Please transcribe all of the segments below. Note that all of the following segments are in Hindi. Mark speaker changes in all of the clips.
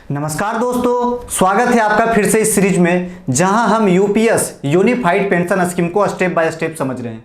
Speaker 1: नमस्कार दोस्तों, स्वागत है आपका फिर से इस सीरीज में जहां हम यूपीएस यूनिफाइड पेंशन स्कीम को स्टेप बाय स्टेप समझ रहे हैं।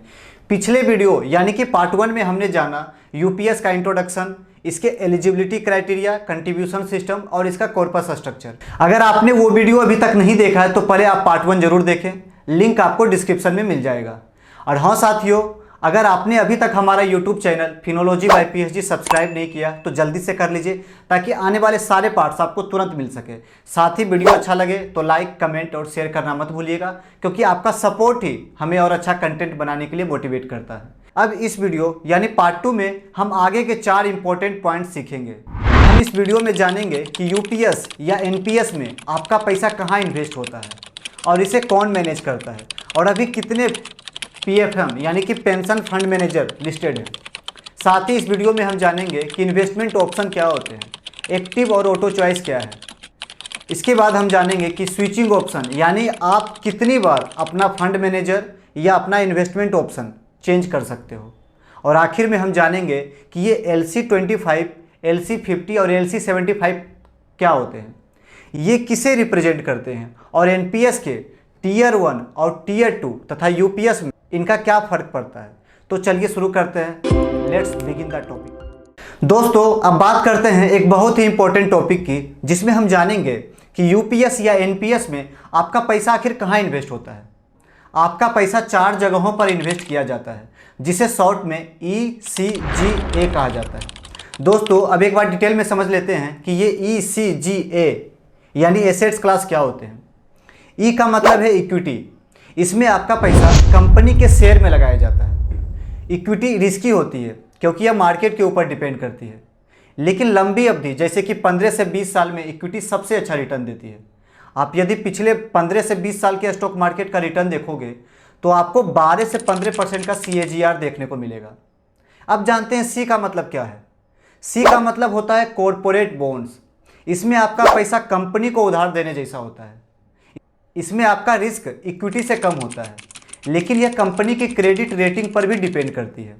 Speaker 1: पिछले वीडियो यानी कि पार्ट 1 में हमने जाना यूपीएस का इंट्रोडक्शन, इसके एलिजिबिलिटी क्राइटेरिया, कंट्रीब्यूशन सिस्टम और इसका कॉर्पस स्ट्रक्चर। अगर आपने वो वीडियो अभी तक नहीं देखा है तो पहले आप पार्ट 1 जरूर देखें, लिंक आपको डिस्क्रिप्शन में मिल जाएगा। और हाँ साथियों, अगर आपने अभी तक हमारा YouTube channel Finology by PhD subscribe नहीं किया तो जल्दी से कर लीजिए ताकि आने वाले सारे पार्ट्स आपको तुरंत मिल सके। साथ ही वीडियो अच्छा लगे तो लाइक, कमेंट और शेयर करना मत भूलिएगा, क्योंकि आपका सपोर्ट ही हमें और अच्छा कंटेंट बनाने के लिए मोटिवेट करता है। अब इस वीडियो यानी पार्ट 2 में हम आगे के 4 इंपॉर्टेंट पॉइंट सीखेंगे। हम इस वीडियो में जानेंगे कि यूपीएस या एनपीएस में आपका पैसा कहाँ इन्वेस्ट होता है और इसे कौन मैनेज करता है, और अभी कितने पीएफएम यानी कि पेंशन फंड मैनेजर लिस्टेड है। साथ ही इस वीडियो में हम जानेंगे कि इन्वेस्टमेंट ऑप्शन क्या होते हैं, एक्टिव और ऑटो चॉइस क्या है। इसके बाद हम जानेंगे कि स्विचिंग ऑप्शन यानी आप कितनी बार अपना फंड मैनेजर या अपना इन्वेस्टमेंट ऑप्शन चेंज कर सकते हो। और आखिर में हम जानेंगे कि ये LC25, LC50 और LC75 क्या होते हैं, ये किसे रिप्रेजेंट करते हैं, और एनपीएस के टीयर 1 और टीयर 2 तथा यूपीएस में इनका क्या फर्क पड़ता है। तो चलिए शुरू करते हैं, लेट्स बिगिन द टॉपिक। दोस्तों, अब बात करते हैं एक बहुत ही इंपॉर्टेंट टॉपिक की, जिसमें हम जानेंगे कि यूपीएस या एनपीएस में आपका पैसा आखिर कहाँ इन्वेस्ट होता है। आपका पैसा 4 जगहों पर इन्वेस्ट किया जाता है, जिसे शॉर्ट में ECGA कहा जाता है। दोस्तों, अब एक बार डिटेल में समझ लेते हैं कि ये ECGA यानी एसेट्स क्लास क्या होते हैं। ई का मतलब है इक्विटी, इसमें आपका पैसा कंपनी के शेयर में लगाया जाता है। इक्विटी रिस्की होती है क्योंकि यह मार्केट के ऊपर डिपेंड करती है, लेकिन लंबी अवधि जैसे कि 15 से 20 साल में इक्विटी सबसे अच्छा रिटर्न देती है। आप यदि पिछले 15 से 20 साल के स्टॉक मार्केट का रिटर्न देखोगे तो आपको 12 से 15% का CAGR देखने को मिलेगा। अब जानते हैं सी का मतलब क्या है। सी का मतलब होता है कॉरपोरेट बॉन्ड्स। इसमें आपका पैसा कंपनी को उधार देने जैसा होता है। इसमें आपका रिस्क इक्विटी से कम होता है, लेकिन यह कंपनी की क्रेडिट रेटिंग पर भी डिपेंड करती है।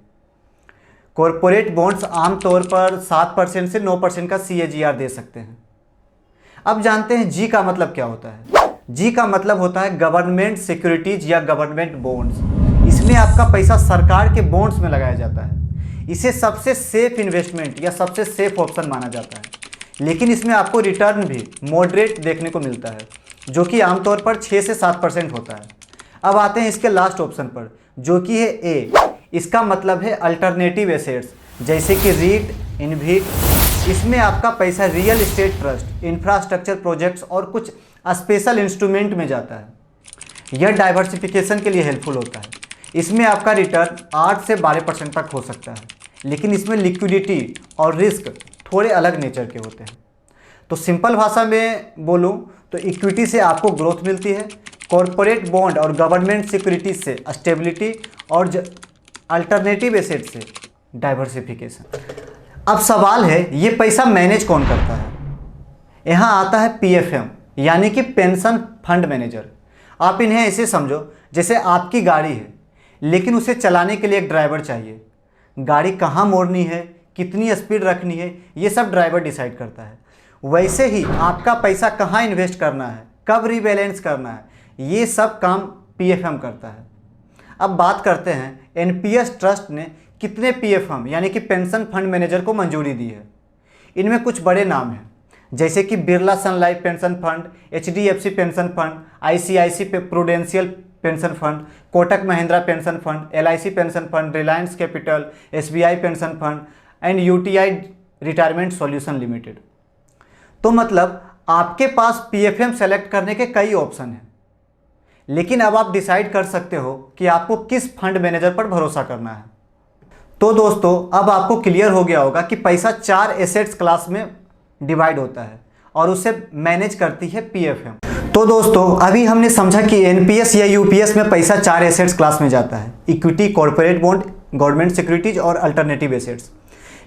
Speaker 1: कॉरपोरेट बॉन्ड्स आमतौर पर 7% से 9% का CAGR दे सकते हैं। अब जानते हैं जी का मतलब क्या होता है। जी का मतलब होता है गवर्नमेंट सिक्योरिटीज या गवर्नमेंट बॉन्ड्स। इसमें आपका पैसा सरकार के बॉन्ड्स में लगाया जाता है। इसे सबसे सेफ इन्वेस्टमेंट या सबसे सेफ ऑप्शन माना जाता है, लेकिन इसमें आपको रिटर्न भी मॉडरेट देखने को मिलता है, जो कि आमतौर पर 6 से 7% होता है। अब आते हैं इसके लास्ट ऑप्शन पर, जो कि है ए। इसका मतलब है अल्टरनेटिव एसेट्स, जैसे कि रीट, इनवीट। इसमें आपका पैसा real estate trust, infrastructure projects और कुछ स्पेशल इंस्ट्रूमेंट में जाता है। यह डाइवर्सिफिकेशन के लिए हेल्पफुल होता है। इसमें आपका रिटर्न 8 से 12% तक हो सकता है, लेकिन इसमें लिक्विडिटी और रिस्क थोड़े अलग नेचर के होते हैं। तो सिंपल भाषा में बोलूं तो इक्विटी से आपको ग्रोथ मिलती है, कॉरपोरेट बॉन्ड और गवर्नमेंट सिक्योरिटीज से स्टेबिलिटी, और अल्टरनेटिव एसेट से डाइवर्सिफिकेशन। अब सवाल है, ये पैसा मैनेज कौन करता है। यहाँ आता है पीएफएम यानी कि पेंशन फंड मैनेजर। आप इन्हें ऐसे समझो जैसे आपकी गाड़ी है, लेकिन उसे चलाने के लिए एक ड्राइवर चाहिए। गाड़ी कहाँ मोड़नी है, कितनी स्पीड रखनी है, ये सब ड्राइवर डिसाइड करता है। वैसे ही आपका पैसा कहाँ इन्वेस्ट करना है, कब रीबैलेंस करना है, ये सब काम पीएफएम करता है। अब बात करते हैं एनपीएस ट्रस्ट ने कितने पीएफएम यानी कि पेंशन फंड मैनेजर को मंजूरी दी है। इनमें कुछ बड़े नाम हैं, जैसे कि Birla Sun Life pension fund, HDFC pension fund, ICICI Prudential pension fund, Kotak Mahindra pension fund, LIC pension fund, Reliance Capital, SBI pension fund and UTI retirement solution limited. तो मतलब आपके पास पीएफएम सेलेक्ट करने के कई ऑप्शन हैं, लेकिन अब आप डिसाइड कर सकते हो कि आपको किस फंड मैनेजर पर भरोसा करना है। तो दोस्तों, अब आपको क्लियर हो गया होगा कि पैसा 4 एसेट्स क्लास में डिवाइड होता है और उसे मैनेज करती है पीएफएम। तो दोस्तों, अभी हमने समझा कि एनपीएस या यूपीएस में पैसा 4 एसेट्स क्लास में जाता है, equity, corporate bond, government securities और अल्टरनेटिव एसेट्स।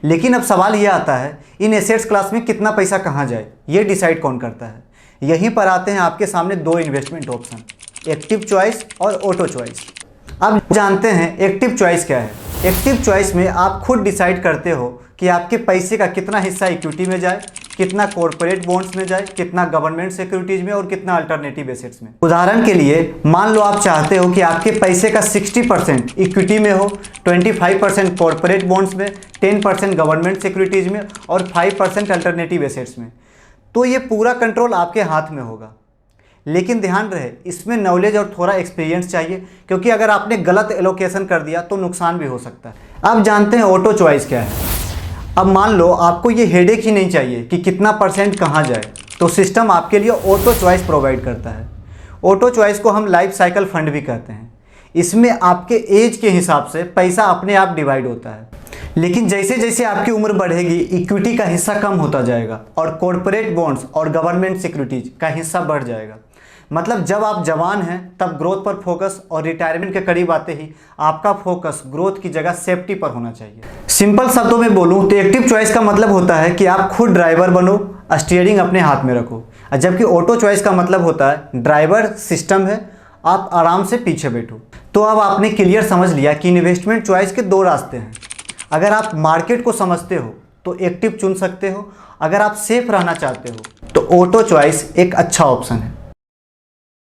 Speaker 1: लेकिन अब सवाल यह आता है, इन एसेट्स क्लास में कितना पैसा कहाँ जाए, ये डिसाइड कौन करता है। यहीं पर आते हैं आपके सामने 2 इन्वेस्टमेंट ऑप्शन, एक्टिव चॉइस और ऑटो चॉइस। अब जानते हैं एक्टिव चॉइस क्या है। एक्टिव चॉइस में आप खुद डिसाइड करते हो कि आपके पैसे का कितना हिस्सा इक्विटी में जाए, कितना कॉर्पोरेट बॉन्ड्स में जाए, कितना गवर्नमेंट सिक्योरिटीज में और कितना अल्टरनेटिव एसेट्स में। उदाहरण के लिए मान लो आप चाहते हो कि आपके पैसे का 60% इक्विटी में हो, 25% कॉर्पोरेट बॉन्ड्स में, 10% गवर्नमेंट सिक्योरिटीज में और 5% अल्टरनेटिव एसेट्स में, तो ये पूरा कंट्रोल आपके हाथ में होगा। लेकिन ध्यान रहे, इसमें नॉलेज और थोड़ा एक्सपीरियंस चाहिए, क्योंकि अगर आपने गलत एलोकेशन कर दिया तो नुकसान भी हो सकता है। अब जानते हैं ऑटो चॉइस क्या है। अब मान लो आपको ये हेडेक ही नहीं चाहिए कि कितना परसेंट कहाँ जाए, तो सिस्टम आपके लिए ऑटो चॉइस प्रोवाइड करता है। ऑटो चॉइस को हम लाइफ साइकिल फंड भी कहते हैं। इसमें आपके एज के हिसाब से पैसा अपने आप डिवाइड होता है, लेकिन जैसे जैसे आपकी उम्र बढ़ेगी इक्विटी का हिस्सा कम होता जाएगा और कॉर्पोरेट बॉन्ड्स और गवर्नमेंट सिक्योरिटीज का हिस्सा बढ़ जाएगा। मतलब जब आप जवान हैं तब ग्रोथ पर फोकस, और रिटायरमेंट के करीब आते ही आपका फोकस ग्रोथ की जगह सेफ्टी पर होना चाहिए। सिंपल शब्दों में बोलूं तो एक्टिव चॉइस का मतलब होता है कि आप खुद ड्राइवर बनो, स्टीयरिंग अपने हाथ में रखो, जबकि ऑटो चॉइस का मतलब होता है ड्राइवर सिस्टम है, आप आराम से पीछे बैठो। तो अब आपने क्लियर समझ लिया कि इन्वेस्टमेंट चॉइस के दो रास्ते हैं। अगर आप मार्केट को समझते हो तो एक्टिव चुन सकते हो, अगर आप सेफ रहना चाहते हो तो ऑटो चॉइस एक अच्छा ऑप्शन है।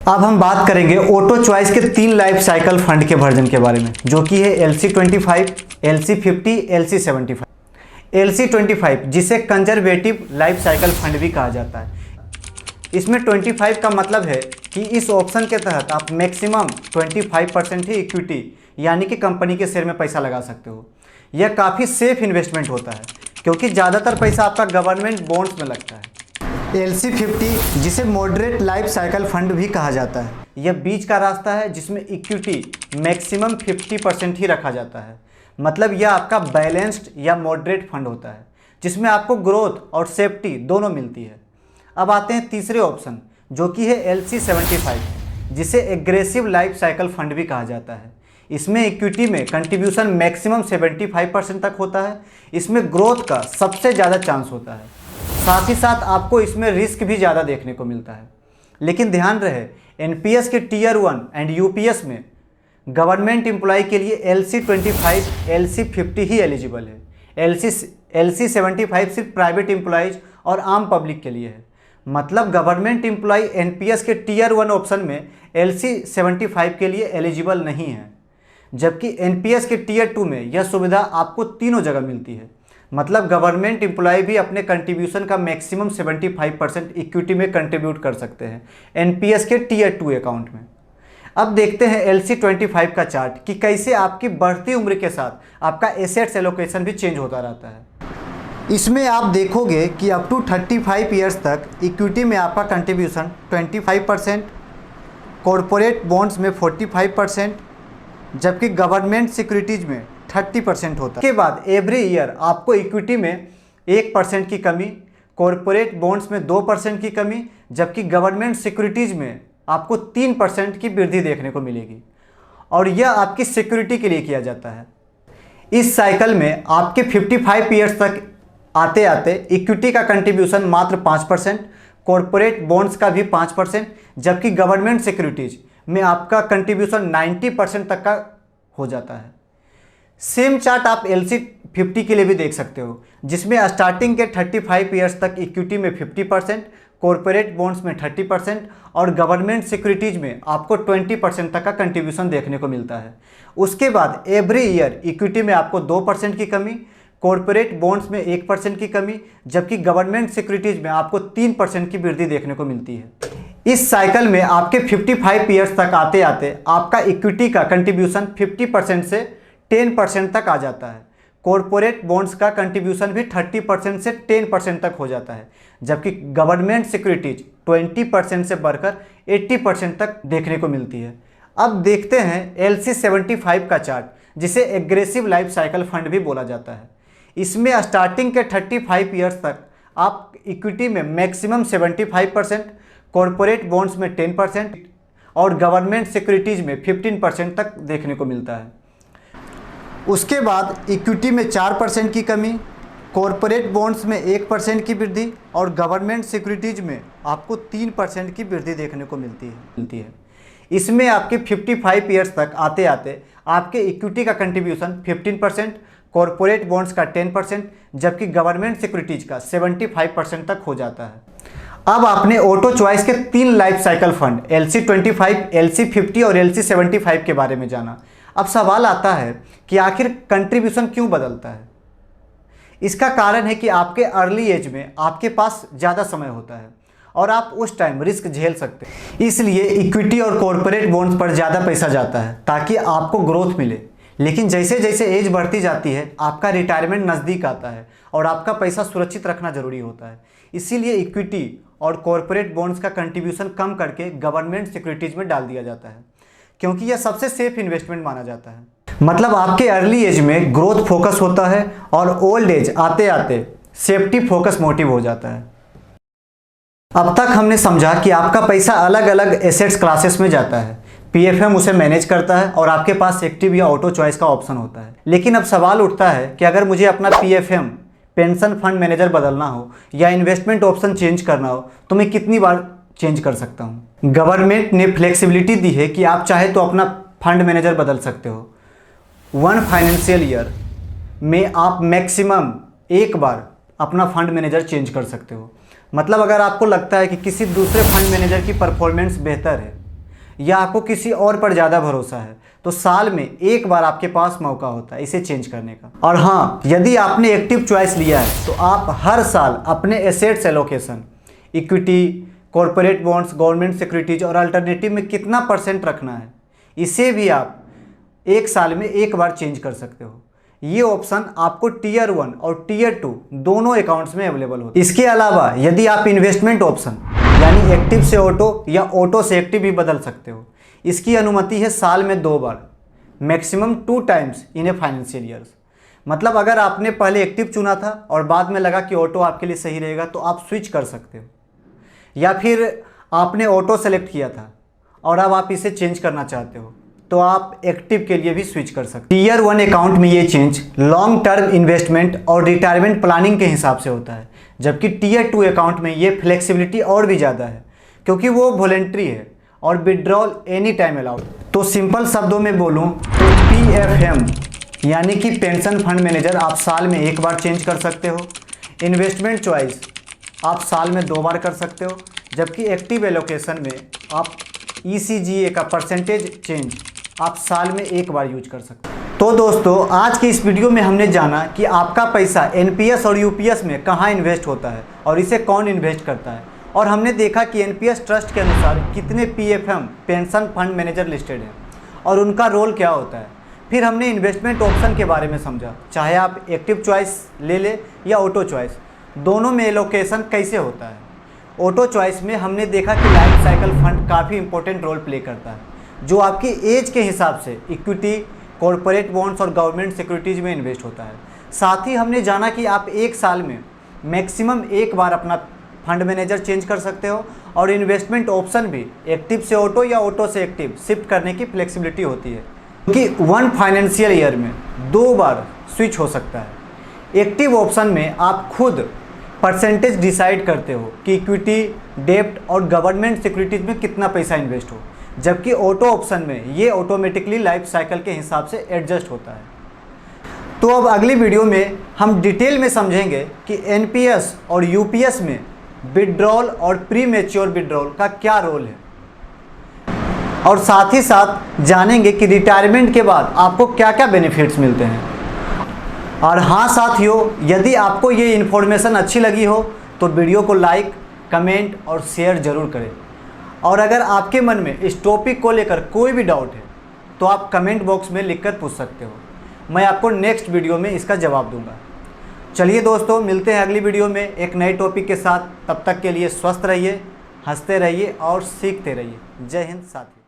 Speaker 1: अब हम बात करेंगे ऑटो चॉइस के 3 लाइफ साइकिल फंड के वर्जन के बारे में, जो कि है LC25, LC50, LC75। LC25 जिसे कंजर्वेटिव लाइफ साइकिल फंड भी कहा जाता है। इसमें 25 का मतलब है कि इस ऑप्शन के तहत आप मैक्सिमम 25% ही इक्विटी यानी कि कंपनी के शेयर में पैसा लगा सकते हो। यह काफ़ी सेफ इन्वेस्टमेंट होता है, क्योंकि ज़्यादातर पैसा आपका गवर्नमेंट बॉन्ड्स में लगता है। LC50 जिसे मॉडरेट लाइफ साइकिल फंड भी कहा जाता है, यह बीच का रास्ता है जिसमें इक्विटी मैक्सिमम 50% ही रखा जाता है। मतलब यह आपका बैलेंस्ड या मॉडरेट फंड होता है, जिसमें आपको ग्रोथ और सेफ्टी दोनों मिलती है। अब आते हैं तीसरे ऑप्शन, जो कि है LC75 जिसे एग्रेसिव लाइफ साइकिल फंड भी कहा जाता है। इसमें इक्विटी में कंट्रीब्यूशन मैक्सिमम 75% तक होता है। इसमें ग्रोथ का सबसे ज़्यादा चांस होता है, साथ ही साथ आपको इसमें रिस्क भी ज़्यादा देखने को मिलता है। लेकिन ध्यान रहे, एनपीएस के टीयर 1 एंड यूपीएस में गवर्नमेंट एम्प्लॉय के लिए LC25, LC50 ही एलिजिबल है। LC75 सिर्फ प्राइवेट एम्प्लॉयज़ और आम पब्लिक के लिए है। मतलब गवर्नमेंट एम्प्लॉय एनपीएस के टीयर 1 ऑप्शन में LC75 के लिए एलिजिबल नहीं है, जबकि एनपीएस के टीयर 2 में यह सुविधा आपको तीनों जगह मिलती है। मतलब गवर्नमेंट एम्प्लॉय भी अपने कंट्रीब्यूशन का मैक्सिमम 75% इक्विटी में कंट्रीब्यूट कर सकते हैं एनपीएस के टीयर 2 अकाउंट में। अब देखते हैं LC25 का चार्ट कि कैसे आपकी बढ़ती उम्र के साथ आपका एसेट्स एलोकेशन भी चेंज होता रहता है। इसमें आप देखोगे कि अप टू 35 ईयर्स तक इक्विटी में आपका कंट्रीब्यूशन 25%, कॉरपोरेट बॉन्ड्स में 45%, जबकि गवर्नमेंट सिक्योरिटीज़ में 30% होता है। उसके बाद एवरी ईयर आपको इक्विटी में 1% की कमी, कॉरपोरेट बॉन्ड्स में 2% की कमी, जबकि गवर्नमेंट सिक्योरिटीज़ में आपको 3% की वृद्धि देखने को मिलेगी, और यह आपकी सिक्योरिटी के लिए किया जाता है। इस साइकिल में आपके 55 ईयर्स तक आते आते इक्विटी का कंट्रीब्यूशन मात्र 5%, कॉरपोरेट बॉन्ड्स का भी 5%, जबकि गवर्नमेंट सिक्योरिटीज़ में आपका कंट्रीब्यूशन 90% तक का हो जाता है। सेम चार्ट आप LC50 के लिए भी देख सकते हो, जिसमें स्टार्टिंग के 35 ईयर्स तक इक्विटी में 50%, कॉरपोरेट बॉन्ड्स में 30% और गवर्नमेंट सिक्योरिटीज़ में आपको 20% तक का कंट्रीब्यूशन देखने को मिलता है। उसके बाद एवरी ईयर इक्विटी में आपको 2% की कमी, कॉरपोरेट बॉन्ड्स में 1% की कमी, जबकि गवर्नमेंट सिक्योरिटीज़ में आपको 3% की वृद्धि देखने को मिलती है। इस साइकिल में आपके 55 ईयर्स तक आते आते आपका इक्विटी का कंट्रीब्यूशन 50% से 10% तक आ जाता है। कॉरपोरेट बॉन्ड्स का कंट्रीब्यूशन भी 30% से 10% तक हो जाता है, जबकि गवर्नमेंट सिक्योरिटीज 20% से बढ़कर 80% तक देखने को मिलती है। अब देखते हैं LC75 का चार्ट, जिसे एग्रेसिव लाइफ साइकिल फंड भी बोला जाता है। इसमें स्टार्टिंग के 35 ईयर्स तक आप इक्विटी में मैक्सिमम 75%, कॉरपोरेट बॉन्ड्स में 10% और गवर्नमेंट सिक्योरिटीज़ में 15% तक देखने को मिलता है। उसके बाद इक्विटी में 4% की कमी, कॉरपोरेट बॉन्ड्स में 1% की वृद्धि और गवर्नमेंट सिक्योरिटीज़ में आपको 3% की वृद्धि देखने को मिलती है। इसमें आपके 55 ईयर्स तक आते आते आपके इक्विटी का कंट्रीब्यूशन 15%, कॉरपोरेट बॉन्ड्स का 10%, जबकि गवर्नमेंट सिक्योरिटीज का 75% तक हो जाता है। अब आपने ऑटो चॉइस के 3 life cycle fund LC25, LC50 और LC75 के बारे में जाना। अब सवाल आता है कि आखिर कंट्रीब्यूशन क्यों बदलता है। इसका कारण है कि आपके अर्ली एज में आपके पास ज़्यादा समय होता है और आप उस टाइम रिस्क झेल सकते हैं, इसलिए इक्विटी और कॉरपोरेट बॉन्ड्स पर ज़्यादा पैसा जाता है ताकि आपको ग्रोथ मिले। लेकिन जैसे जैसे एज बढ़ती जाती है आपका रिटायरमेंट नज़दीक आता है और आपका पैसा सुरक्षित रखना जरूरी होता है, इसीलिए इक्विटी और कॉरपोरेट बॉन्ड्स का कंट्रीब्यूशन कम करके गवर्नमेंट सिक्योरिटीज़ में डाल दिया जाता है, क्योंकि यह सबसे सेफ इन्वेस्टमेंट माना जाता है। मतलब आपके अर्ली एज में ग्रोथ फोकस होता है और ओल्ड एज आते आते सेफ्टी फोकस मोटिव हो जाता है। अब तक हमने समझा कि आपका पैसा अलग अलग एसेट्स क्लासेस में जाता है, पीएफएम उसे मैनेज करता है और आपके पास एक्टिव या ऑटो चॉइस का ऑप्शन होता है। लेकिन अब सवाल उठता है कि अगर मुझे अपना पीएफएम पेंशन फंड मैनेजर बदलना हो या इन्वेस्टमेंट ऑप्शन चेंज करना हो तो मैं कितनी बार चेंज कर सकता हूँ। गवर्नमेंट ने फ्लेक्सिबिलिटी दी है कि आप चाहे तो अपना फंड मैनेजर बदल सकते हो। 1 फाइनेंशियल ईयर में आप मैक्सिमम एक बार अपना फंड मैनेजर चेंज कर सकते हो। मतलब अगर आपको लगता है कि किसी दूसरे फंड मैनेजर की परफॉर्मेंस बेहतर है या आपको किसी और पर ज़्यादा भरोसा है तो साल में एक बार आपके पास मौका होता है इसे चेंज करने का। और हाँ, यदि आपने एक्टिव चॉइस लिया है तो आप हर साल अपने assets allocation, equity, corporate bonds, government securities और अल्टरनेटिव में कितना % रखना है इसे भी आप एक साल में एक बार चेंज कर सकते हो। ये ऑप्शन आपको टीयर 1 और टीयर 2 दोनों अकाउंट्स में अवेलेबल होता है। इसके अलावा यदि आप इन्वेस्टमेंट ऑप्शन यानी एक्टिव से ऑटो या ऑटो से एक्टिव भी बदल सकते हो। इसकी अनुमति है साल में 2 बार, maximum 2 times in a financial years. मतलब अगर आपने पहले एक्टिव चुना था और बाद में लगा कि ऑटो आपके लिए सही रहेगा तो आप स्विच कर सकते हो, या फिर आपने ऑटो सेलेक्ट किया था और अब आप इसे चेंज करना चाहते हो तो आप एक्टिव के लिए भी स्विच कर सकते हैं। टीयर 1 अकाउंट में ये चेंज लॉन्ग टर्म इन्वेस्टमेंट और रिटायरमेंट प्लानिंग के हिसाब से होता है, जबकि टीयर 2 अकाउंट में ये फ्लेक्सिबिलिटी और भी ज़्यादा है क्योंकि वो वॉलेंट्री है और विड्रॉल एनी टाइम अलाउड। तो सिंपल शब्दों में बोलूँ तो पीएफएम यानी कि पेंशन फंड मैनेजर आप साल में एक बार चेंज कर सकते हो। इन्वेस्टमेंट चॉइस आप साल में 2 बार कर सकते हो, जबकि एक्टिव एलोकेशन में आप ECGA का परसेंटेज चेंज आप साल में एक बार यूज कर सकते हो। तो दोस्तों, आज की इस वीडियो में हमने जाना कि आपका पैसा एनपीएस और यूपीएस में कहाँ इन्वेस्ट होता है और इसे कौन इन्वेस्ट करता है, और हमने देखा कि एनपीएस ट्रस्ट के अनुसार कितने PFM pension fund manager listed हैं और उनका रोल क्या होता है। फिर हमने इन्वेस्टमेंट ऑप्शन के बारे में समझा, चाहे आप एक्टिव चॉइस ले लें या ऑटो चॉइस, दोनों में एलोकेशन कैसे होता है। ऑटो चॉइस में हमने देखा कि लाइफ साइकिल फंड काफ़ी इंपॉर्टेंट रोल प्ले करता है, जो आपकी एज के हिसाब से इक्विटी, कॉरपोरेट बॉन्ड्स और गवर्नमेंट सिक्योरिटीज़ में इन्वेस्ट होता है। साथ ही हमने जाना कि आप एक साल में मैक्सिमम एक बार अपना फंड मैनेजर चेंज कर सकते हो और इन्वेस्टमेंट ऑप्शन भी एक्टिव से ऑटो या ऑटो से एक्टिव शिफ्ट करने की फ्लेक्सिबिलिटी होती है, क्योंकि 1 फाइनेंशियल ईयर में 2 बार स्विच हो सकता है। एक्टिव ऑप्शन में आप खुद परसेंटेज डिसाइड करते हो कि इक्विटी, डेब्ट और गवर्नमेंट सिक्योरिटीज में कितना पैसा इन्वेस्ट हो, जबकि ऑटो ऑप्शन में ये ऑटोमेटिकली लाइफ साइकिल के हिसाब से एडजस्ट होता है। तो अब अगली वीडियो में हम डिटेल में समझेंगे कि एनपीएस और यूपीएस में विड्रॉल और प्री मैच्योर विड्रॉल का क्या रोल है, और साथ ही साथ जानेंगे कि रिटायरमेंट के बाद आपको क्या क्या बेनिफिट्स मिलते हैं। और हाँ साथियों, यदि आपको ये इन्फॉर्मेशन अच्छी लगी हो तो वीडियो को लाइक, कमेंट और शेयर ज़रूर करें। और अगर आपके मन में इस टॉपिक को लेकर कोई भी डाउट है तो आप कमेंट बॉक्स में लिखकर पूछ सकते हो, मैं आपको नेक्स्ट वीडियो में इसका जवाब दूंगा। चलिए दोस्तों, मिलते हैं अगली वीडियो में एक नए टॉपिक के साथ। तब तक के लिए स्वस्थ रहिए, हंसते रहिए और सीखते रहिए। जय हिंद साथियों।